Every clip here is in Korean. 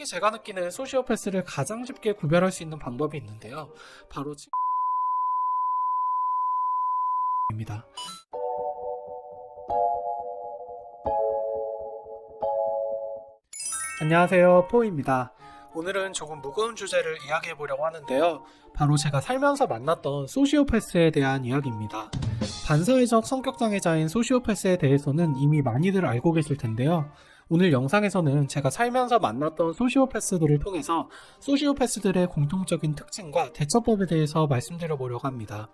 특히 제가 느끼는 소시오패스를 가장 쉽게 구별할 수 있는 방법이 있는데요. 바로 입니다. 안녕하세요, 포입니다. 오늘은 조금 무거운 주제를 이야기해 보려고 하는데요. 바로 제가 살면서 만났던 소시오패스에 대한 이야기입니다. 반사회적 성격장애자인 소시오패스에 대해서는 이미 많이들 알고 계실 텐데요. 오늘 영상에서는 제가 살면서 만났던 소시오패스들을 통해서 소시오패스들의 공통적인 특징과 대처법에 대해서 말씀드려 보려고 합니다.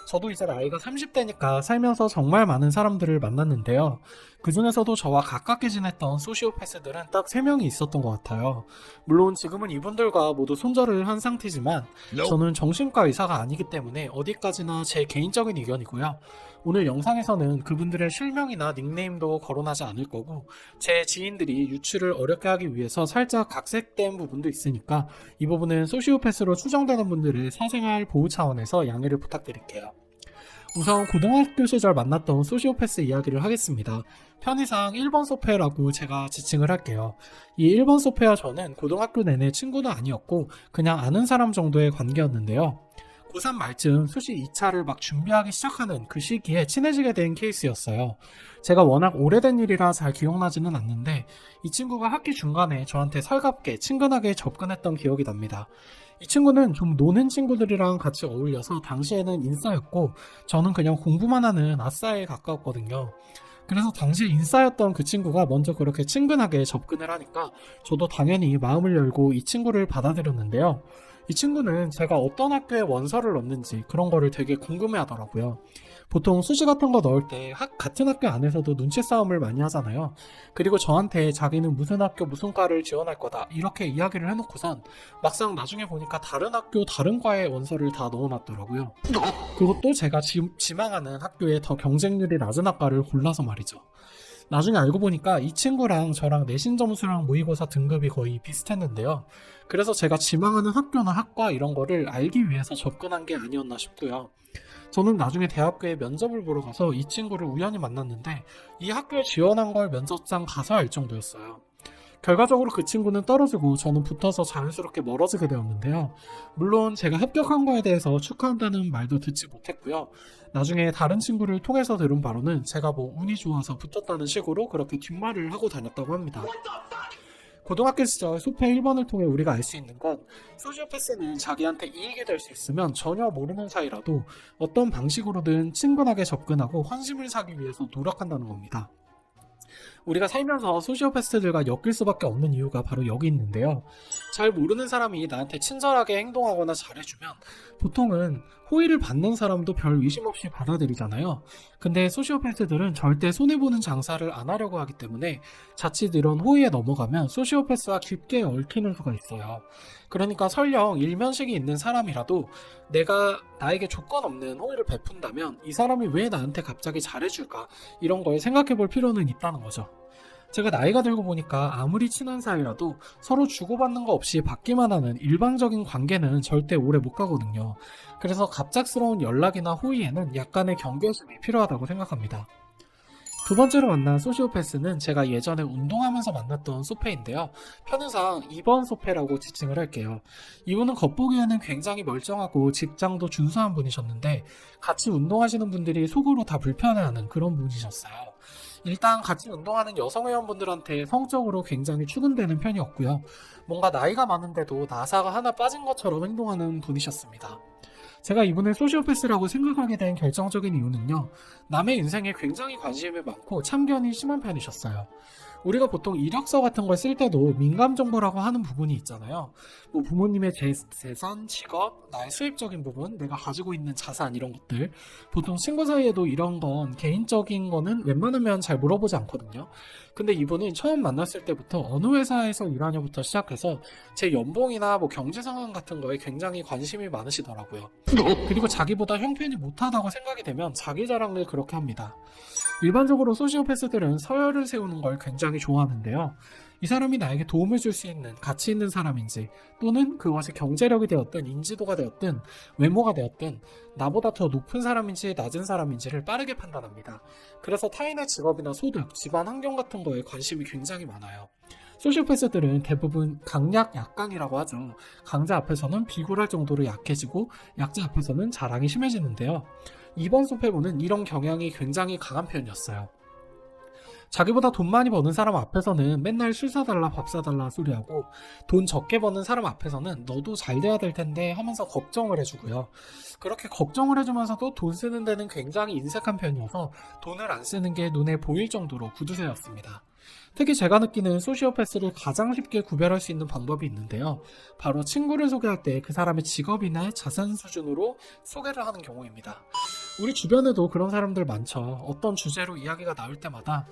저도 이제 나이가 30대니까 살면서 정말 많은 사람들을 만났는데요. 그 중에서도 저와 가깝게 지냈던 소시오패스들은 딱 3명이 있었던 것 같아요. 물론 지금은 이분들과 모두 손절을 한 상태지만 저는 정신과 의사가 아니기 때문에 어디까지나 제 개인적인 의견이고요. 오늘 영상에서는 그분들의 실명이나 닉네임도 거론하지 않을 거고 제 지인들이 유추를 어렵게 하기 위해서 살짝 각색된 부분도 있으니까 이 부분은 소시오패스로 추정되는 분들의 사생활 보호 차원에서 양해를 부탁드릴게요. 우선 고등학교 시절 만났던 소시오패스 이야기를 하겠습니다. 편의상 1번 소패라고 제가 지칭을 할게요. 이 1번 소패와 저는 고등학교 내내 친구도 아니었고 그냥 아는 사람 정도의 관계였는데요. 고3 말쯤 수시 2차를 막 준비하기 시작하는 그 시기에 친해지게 된 케이스였어요. 제가 워낙 오래된 일이라 잘 기억나지는 않는데 이 친구가 학기 중간에 저한테 살갑게 친근하게 접근했던 기억이 납니다. 이 친구는 좀 노는 친구들이랑 같이 어울려서 당시에는 인싸였고 저는 그냥 공부만 하는 아싸에 가까웠거든요. 그래서 당시 인싸였던 그 친구가 먼저 그렇게 친근하게 접근을 하니까 저도 당연히 마음을 열고 이 친구를 받아들였는데요. 이 친구는 제가 어떤 학교에 원서를 넣는지 그런 거를 되게 궁금해 하더라고요. 보통 수시 같은 거 넣을 때 같은 학교 안에서도 눈치 싸움을 많이 하잖아요. 그리고 저한테 자기는 무슨 학교 무슨 과를 지원할 거다 이렇게 이야기를 해놓고선 막상 나중에 보니까 다른 학교 다른 과에 원서를 다 넣어놨더라고요. 그것도 제가 지망하는 학교에 더 경쟁률이 낮은 학과를 골라서 말이죠. 나중에 알고 보니까 이 친구랑 저랑 내신 점수랑 모의고사 등급이 거의 비슷했는데요. 그래서 제가 지망하는 학교나 학과 이런 거를 알기 위해서 접근한 게 아니었나 싶고요. 저는 나중에 대학교에 면접을 보러 가서 이 친구를 우연히 만났는데 이 학교에 지원한 걸 면접장 가서 알 정도였어요. 결과적으로 그 친구는 떨어지고 저는 붙어서 자연스럽게 멀어지게 되었는데요. 물론 제가 합격한 거에 대해서 축하한다는 말도 듣지 못했고요. 나중에 다른 친구를 통해서 들은 바로는 제가 뭐 운이 좋아서 붙었다는 식으로 그렇게 뒷말을 하고 다녔다고 합니다. 고등학교 시절 소패 1번을 통해 우리가 알 수 있는 건 소시오패스는 자기한테 이익이 될 수 있으면 전혀 모르는 사이라도 어떤 방식으로든 친근하게 접근하고 환심을 사기 위해서 노력한다는 겁니다. 우리가 살면서 소시오패스들과 엮일 수밖에 없는 이유가 바로 여기 있는데요. 잘 모르는 사람이 나한테 친절하게 행동하거나 잘해주면 보통은 호의를 받는 사람도 별 의심 없이 받아들이잖아요. 근데 소시오패스들은 절대 손해보는 장사를 안 하려고 하기 때문에 자칫 이런 호의에 넘어가면 소시오패스와 깊게 얽히는 수가 있어요. 그러니까 설령 일면식이 있는 사람이라도 내가 나에게 조건 없는 호의를 베푼다면 이 사람이 왜 나한테 갑자기 잘해줄까 이런 걸 생각해 볼 필요는 있다는 거죠. 제가 나이가 들고 보니까 아무리 친한 사이라도 서로 주고받는 거 없이 받기만 하는 일방적인 관계는 절대 오래 못 가거든요. 그래서 갑작스러운 연락이나 호의에는 약간의 경계심이 필요하다고 생각합니다. 두 번째로 만난 소시오패스는 제가 예전에 운동하면서 만났던 소패인데요. 편의상 2번 소패라고 지칭을 할게요. 이분은 겉보기에는 굉장히 멀쩡하고 직장도 준수한 분이셨는데 같이 운동하시는 분들이 속으로 다 불편해하는 그런 분이셨어요. 일단 같이 운동하는 여성 회원분들한테 성적으로 굉장히 추근되는 편이었고요. 뭔가 나이가 많은데도 나사가 하나 빠진 것처럼 행동하는 분이셨습니다. 제가 이분을 소시오패스라고 생각하게 된 결정적인 이유는요. 남의 인생에 굉장히 관심이 많고 참견이 심한 편이셨어요. 우리가 보통 이력서 같은 걸 쓸 때도 민감 정보라고 하는 부분이 있잖아요. 뭐 부모님의 재산, 직업, 나의 수입적인 부분, 내가 가지고 있는 자산 이런 것들. 보통 친구 사이에도 이런 건 개인적인 거는 웬만하면 잘 물어보지 않거든요. 근데 이분은 처음 만났을 때부터 어느 회사에서 일하냐부터 시작해서 제 연봉이나 뭐 경제 상황 같은 거에 굉장히 관심이 많으시더라고요. 그리고 자기보다 형편이 못하다고 생각이 되면 자기 자랑을 그렇게 합니다. 일반적으로 소시오패스들은 서열을 세우는 걸 굉장히 좋아하는데요. 이 사람이 나에게 도움을 줄 수 있는 가치 있는 사람인지 또는 그것이 경제력이 되었든 인지도가 되었든 외모가 되었든 나보다 더 높은 사람인지 낮은 사람인지를 빠르게 판단합니다. 그래서 타인의 직업이나 소득, 집안 환경 같은 거에 관심이 굉장히 많아요. 소시오패스들은 대부분 강약 약강이라고 하죠. 강자 앞에서는 비굴할 정도로 약해지고 약자 앞에서는 자랑이 심해지는데요. 이번 소패부는 이런 경향이 굉장히 강한 편이었어요. 자기보다 돈 많이 버는 사람 앞에서는 맨날 술 사달라 밥 사달라 소리하고, 돈 적게 버는 사람 앞에서는 너도 잘 돼야 될 텐데 하면서 걱정을 해주고요. 그렇게 걱정을 해주면서도 돈 쓰는 데는 굉장히 인색한 편이어서 돈을 안 쓰는 게 눈에 보일 정도로 구두쇠였습니다. 특히 제가 느끼는 소시오패스를 가장 쉽게 구별할 수 있는 방법이 있는데요. 바로 친구를 소개할 때 그 사람의 직업이나 자산 수준으로 소개를 하는 경우입니다. 우리 주변에도 그런 사람들 많죠. 어떤 주제로 이야기가 나올 때마다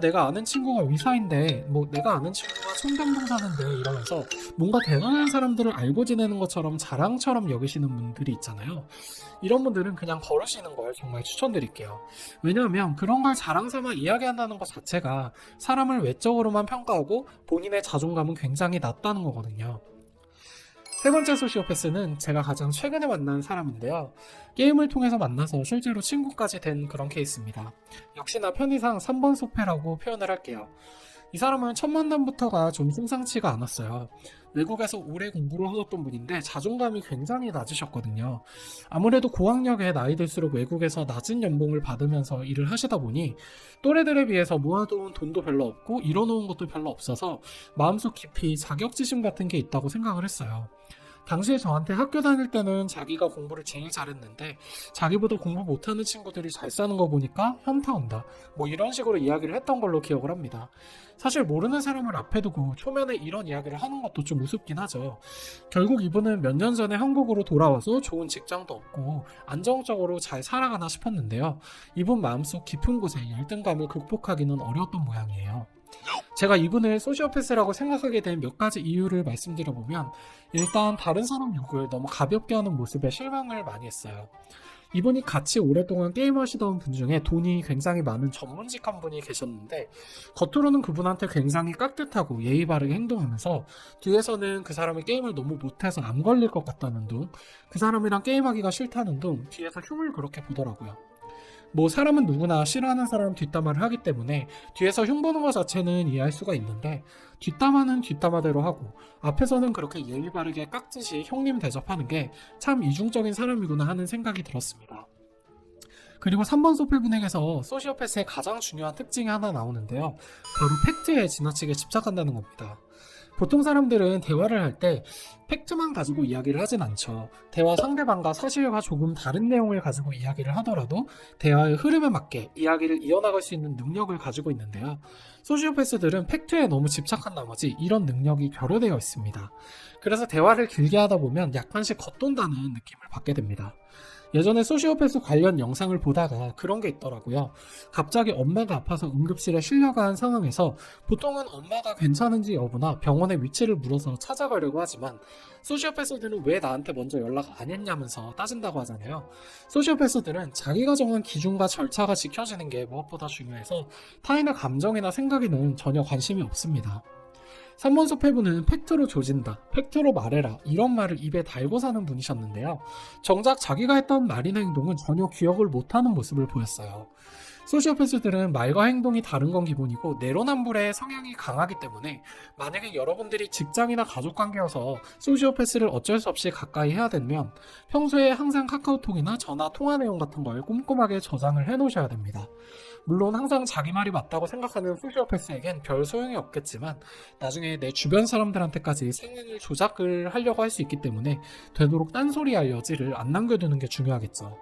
내가 아는 친구가 의사인데 내가 아는 친구가 청담동 사는데 이러면서 뭔가 대단한 사람들을 알고 지내는 것처럼 자랑처럼 여기시는 분들이 있잖아요. 이런 분들은 그냥 걸으시는 걸 정말 추천드릴게요. 왜냐하면 그런 걸 자랑삼아 이야기한다는 것 자체가 사람을 외적으로만 평가하고 본인의 자존감은 굉장히 낮다는 거거든요. 세 번째 소시오패스는 제가 가장 최근에 만난 사람인데요. 게임을 통해서 만나서 실제로 친구까지 된 그런 케이스입니다. 역시나 편의상 3번 소패라고 표현을 할게요. 이 사람은 첫 만남부터가 좀 심상치가 않았어요. 외국에서 오래 공부를 하셨던 분인데 자존감이 굉장히 낮으셨거든요. 아무래도 고학력에 나이 들수록 외국에서 낮은 연봉을 받으면서 일을 하시다 보니 또래들에 비해서 모아두은 돈도 별로 없고 이뤄놓은 것도 별로 없어서 마음속 깊이 자격지심 같은 게 있다고 생각을 했어요. 당시에 저한테 학교 다닐 때는 자기가 공부를 제일 잘했는데 자기보다 공부 못하는 친구들이 잘 사는 거 보니까 현타 온다, 이런 식으로 이야기를 했던 걸로 기억을 합니다. 사실 모르는 사람을 앞에 두고 초면에 이런 이야기를 하는 것도 좀 우습긴 하죠. 결국 이분은 몇 년 전에 한국으로 돌아와서 좋은 직장도 얻고 안정적으로 잘 살아가나 싶었는데요. 이분 마음속 깊은 곳에 열등감을 극복하기는 어려웠던 모양이에요. 제가 이분을 소시오패스라고 생각하게 된 몇 가지 이유를 말씀드려보면, 일단 다른 사람 욕을 너무 가볍게 하는 모습에 실망을 많이 했어요. 이분이 같이 오랫동안 게임하시던 분 중에 돈이 굉장히 많은 전문직한 분이 계셨는데, 겉으로는 그분한테 굉장히 깍듯하고 예의 바르게 행동하면서 뒤에서는 그 사람이 게임을 너무 못해서 안 걸릴 것 같다는 둥, 그 사람이랑 게임하기가 싫다는 둥 뒤에서 흉을 그렇게 보더라고요. 사람은 누구나 싫어하는 사람 뒷담화를 하기 때문에 뒤에서 흉보는 것 자체는 이해할 수가 있는데, 뒷담화는 뒷담화대로 하고 앞에서는 그렇게 예의 바르게 깍듯이 형님 대접하는 게 참 이중적인 사람이구나 하는 생각이 들었습니다. 그리고 3번 소필분에게서 소시오패스의 가장 중요한 특징이 하나 나오는데요. 바로 팩트에 지나치게 집착한다는 겁니다. 보통 사람들은 대화를 할 때 팩트만 가지고 이야기를 하진 않죠. 대화 상대방과 사실과 조금 다른 내용을 가지고 이야기를 하더라도 대화의 흐름에 맞게 이야기를 이어나갈 수 있는 능력을 가지고 있는데요. 소시오패스들은 팩트에 너무 집착한 나머지 이런 능력이 결여되어 있습니다. 그래서 대화를 길게 하다 보면 약간씩 겉돈다는 느낌을 받게 됩니다. 예전에 소시오패스 관련 영상을 보다가 그런 게 있더라고요. 갑자기 엄마가 아파서 응급실에 실려간 상황에서 보통은 엄마가 괜찮은지 여부나 병원의 위치를 물어서 찾아가려고 하지만 소시오패스들은 왜 나한테 먼저 연락 안 했냐면서 따진다고 하잖아요. 소시오패스들은 자기가 정한 기준과 절차가 지켜지는 게 무엇보다 중요해서 타인의 감정이나 생각에는 전혀 관심이 없습니다. 3번 소패부는 팩트로 조진다, 팩트로 말해라 이런 말을 입에 달고 사는 분이셨는데요. 정작 자기가 했던 말이나 행동은 전혀 기억을 못하는 모습을 보였어요. 소시오패스들은 말과 행동이 다른 건 기본이고 내로남불의 성향이 강하기 때문에 만약에 여러분들이 직장이나 가족관계여서 소시오패스를 어쩔 수 없이 가까이 해야 되면 평소에 항상 카카오톡이나 전화 통화 내용 같은 걸 꼼꼼하게 저장을 해 놓으셔야 됩니다. 물론 항상 자기 말이 맞다고 생각하는 소시오패스에겐 별 소용이 없겠지만 나중에 내 주변 사람들한테까지 상황을 조작을 하려고 할 수 있기 때문에 되도록 딴소리할 여지를 안 남겨두는 게 중요하겠죠.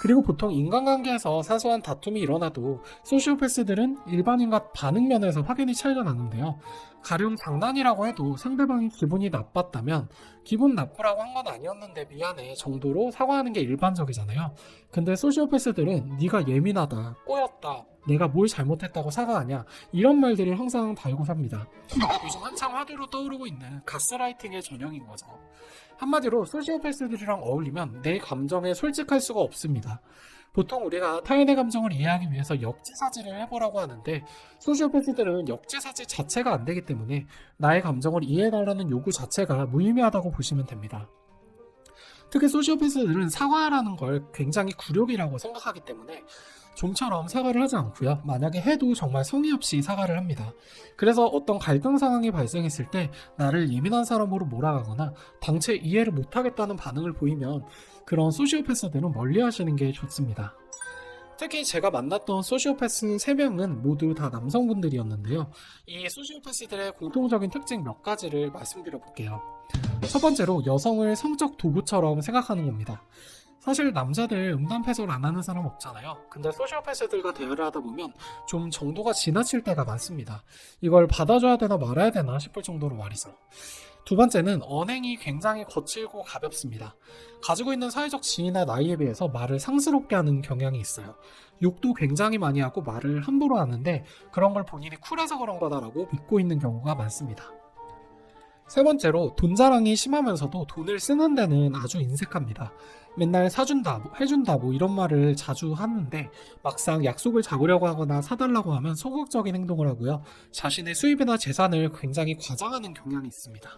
그리고 보통 인간관계에서 사소한 다툼이 일어나도 소시오패스들은 일반인과 반응 면에서 확연히 차이가 나는데요. 가령 장난이라고 해도 상대방이 기분이 나빴다면 기분 나쁘라고 한 건 아니었는데 미안해 정도로 사과하는 게 일반적이잖아요. 근데 소시오패스들은 네가 예민하다, 꼬였다, 내가 뭘 잘못했다고 사과하냐 이런 말들을 항상 달고 삽니다. 요즘 한창 화두로 떠오르고 있는 가스라이팅의 전형인 거죠. 한마디로 소시오패스들이랑 어울리면 내 감정에 솔직할 수가 없습니다. 보통 우리가 타인의 감정을 이해하기 위해서 역지사지를 해보라고 하는데 소시오패스들은 역지사지 자체가 안 되기 때문에 나의 감정을 이해해달라는 요구 자체가 무의미하다고 보시면 됩니다. 특히 소시오패스들은 사과라는 걸 굉장히 굴욕이라고 생각하기 때문에 좀처럼 사과를 하지 않고요. 만약에 해도 정말 성의 없이 사과를 합니다. 그래서 어떤 갈등 상황이 발생했을 때 나를 예민한 사람으로 몰아가거나 당최 이해를 못하겠다는 반응을 보이면 그런 소시오패스들은 멀리 하시는 게 좋습니다. 특히 제가 만났던 소시오패스 3명은 모두 다 남성분들이었는데요. 이 소시오패스들의 공통적인 특징 몇 가지를 말씀드려 볼게요. 첫 번째로 여성을 성적 도구처럼 생각하는 겁니다. 사실 남자들 음담패설 안 하는 사람 없잖아요. 근데 소시오패스들과 대화를 하다 보면 좀 정도가 지나칠 때가 많습니다. 이걸 받아줘야 되나 말아야 되나 싶을 정도로 말이죠. 두 번째는 언행이 굉장히 거칠고 가볍습니다. 가지고 있는 사회적 지위나 나이에 비해서 말을 상스럽게 하는 경향이 있어요. 욕도 굉장히 많이 하고 말을 함부로 하는데 그런 걸 본인이 쿨해서 그런 거다라고 믿고 있는 경우가 많습니다. 세 번째로 돈 자랑이 심하면서도 돈을 쓰는 데는 아주 인색합니다. 맨날 사준다, 해준다 이런 말을 자주 하는데 막상 약속을 잡으려고 하거나 사달라고 하면 소극적인 행동을 하고요. 자신의 수입이나 재산을 굉장히 과장하는 경향이 있습니다.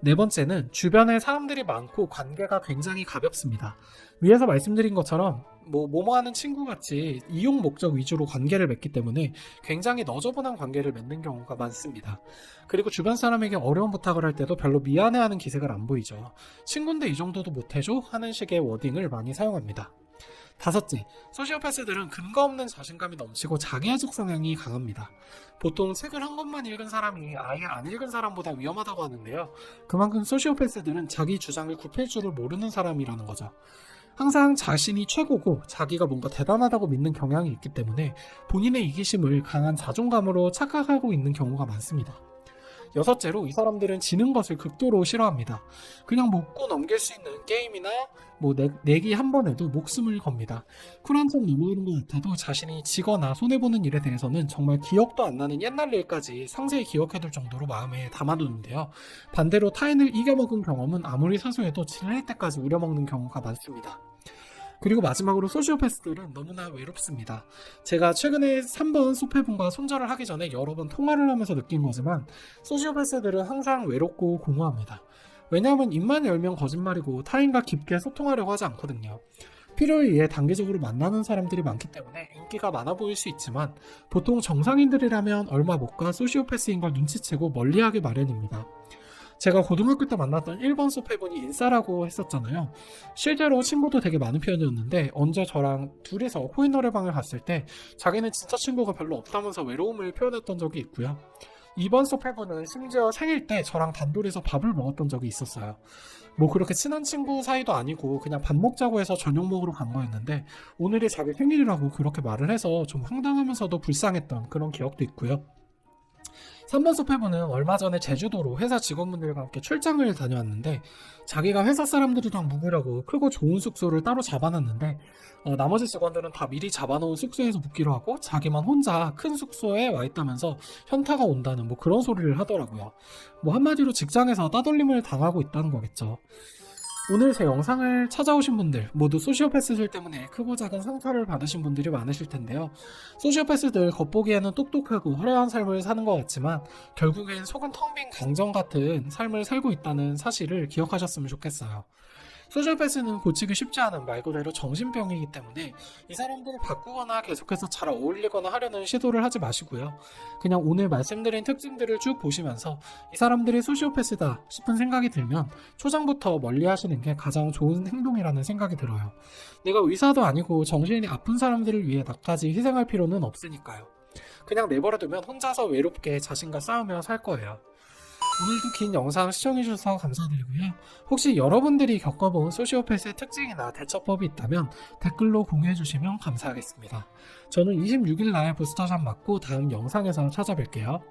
네 번째는 주변에 사람들이 많고 관계가 굉장히 가볍습니다. 위에서 말씀드린 것처럼 뭐하는 친구같이 이용 목적 위주로 관계를 맺기 때문에 굉장히 너저분한 관계를 맺는 경우가 많습니다. 그리고 주변 사람에게 어려운 부탁을 할 때도 별로 미안해하는 기색을 안 보이죠. 친구인데 이 정도도 못해줘? 하는 식의 워딩을 많이 사용합니다. 다섯째, 소시오패스들은 근거 없는 자신감이 넘치고 자기애적 성향이 강합니다. 보통 책을 한 권만 읽은 사람이 아예 안 읽은 사람보다 위험하다고 하는데요. 그만큼 소시오패스들은 자기 주장을 굽힐 줄을 모르는 사람이라는 거죠. 항상 자신이 최고고 자기가 뭔가 대단하다고 믿는 경향이 있기 때문에 본인의 이기심을 강한 자존감으로 착각하고 있는 경우가 많습니다. 여섯째로 이 사람들은 지는 것을 극도로 싫어합니다. 그냥 먹고 넘길 수 있는 게임이나 내기 한 번에도 목숨을 겁니다. 쿨한 척 넘어가는 것 같아도 자신이 지거나 손해보는 일에 대해서는 정말 기억도 안 나는 옛날 일까지 상세히 기억해둘 정도로 마음에 담아두는데요. 반대로 타인을 이겨먹은 경험은 아무리 사소해도 질릴 때까지 우려먹는 경우가 많습니다. 그리고 마지막으로 소시오패스들은 너무나 외롭습니다. 제가 최근에 3번 소패분과 손절을 하기 전에 여러 번 통화를 하면서 느낀 거지만 소시오패스들은 항상 외롭고 공허합니다. 왜냐하면 입만 열면 거짓말이고 타인과 깊게 소통하려고 하지 않거든요. 필요에 의해 단계적으로 만나는 사람들이 많기 때문에 인기가 많아 보일 수 있지만 보통 정상인들이라면 얼마 못 가 소시오패스인 걸 눈치채고 멀리하기 마련입니다. 제가 고등학교 때 만났던 1번 소패분이 인싸라고 했었잖아요. 실제로 친구도 되게 많은 편이었는데 언제 저랑 둘이서 코인 노래방을 갔을 때 자기는 진짜 친구가 별로 없다면서 외로움을 표현했던 적이 있고요. 2번 소패분은 심지어 생일 때 저랑 단둘이서 밥을 먹었던 적이 있었어요. 그렇게 친한 친구 사이도 아니고 그냥 밥 먹자고 해서 저녁 먹으러 간 거였는데 오늘이 자기 생일이라고 그렇게 말을 해서 좀 황당하면서도 불쌍했던 그런 기억도 있고요. 3번 소패분은 얼마 전에 제주도로 회사 직원분들과 함께 출장을 다녀왔는데 자기가 회사 사람들이랑 묵으려고 크고 좋은 숙소를 따로 잡아놨는데 나머지 직원들은 다 미리 잡아놓은 숙소에서 묵기로 하고 자기만 혼자 큰 숙소에 와 있다면서 현타가 온다는 그런 소리를 하더라고요. 한마디로 직장에서 따돌림을 당하고 있다는 거겠죠. 오늘 제 영상을 찾아오신 분들 모두 소시오패스들 때문에 크고 작은 상처를 받으신 분들이 많으실 텐데요. 소시오패스들 겉보기에는 똑똑하고 화려한 삶을 사는 것 같지만 결국엔 속은 텅 빈 강정 같은 삶을 살고 있다는 사실을 기억하셨으면 좋겠어요. 소시오패스는 고치기 쉽지 않은 말 그대로 정신병이기 때문에 이 사람들을 바꾸거나 계속해서 잘 어울리거나 하려는 시도를 하지 마시고요. 그냥 오늘 말씀드린 특징들을 쭉 보시면서 이 사람들이 소시오패스다 싶은 생각이 들면 초장부터 멀리 하시는 게 가장 좋은 행동이라는 생각이 들어요. 내가 의사도 아니고 정신이 아픈 사람들을 위해 나까지 희생할 필요는 없으니까요. 그냥 내버려두면 혼자서 외롭게 자신과 싸우며 살 거예요. 오늘도 긴 영상 시청해주셔서 감사드리고요. 혹시 여러분들이 겪어본 소시오패스의 특징이나 대처법이 있다면 댓글로 공유해주시면 감사하겠습니다. 저는 26일 날 부스터샷 맞고 다음 영상에서 찾아뵐게요.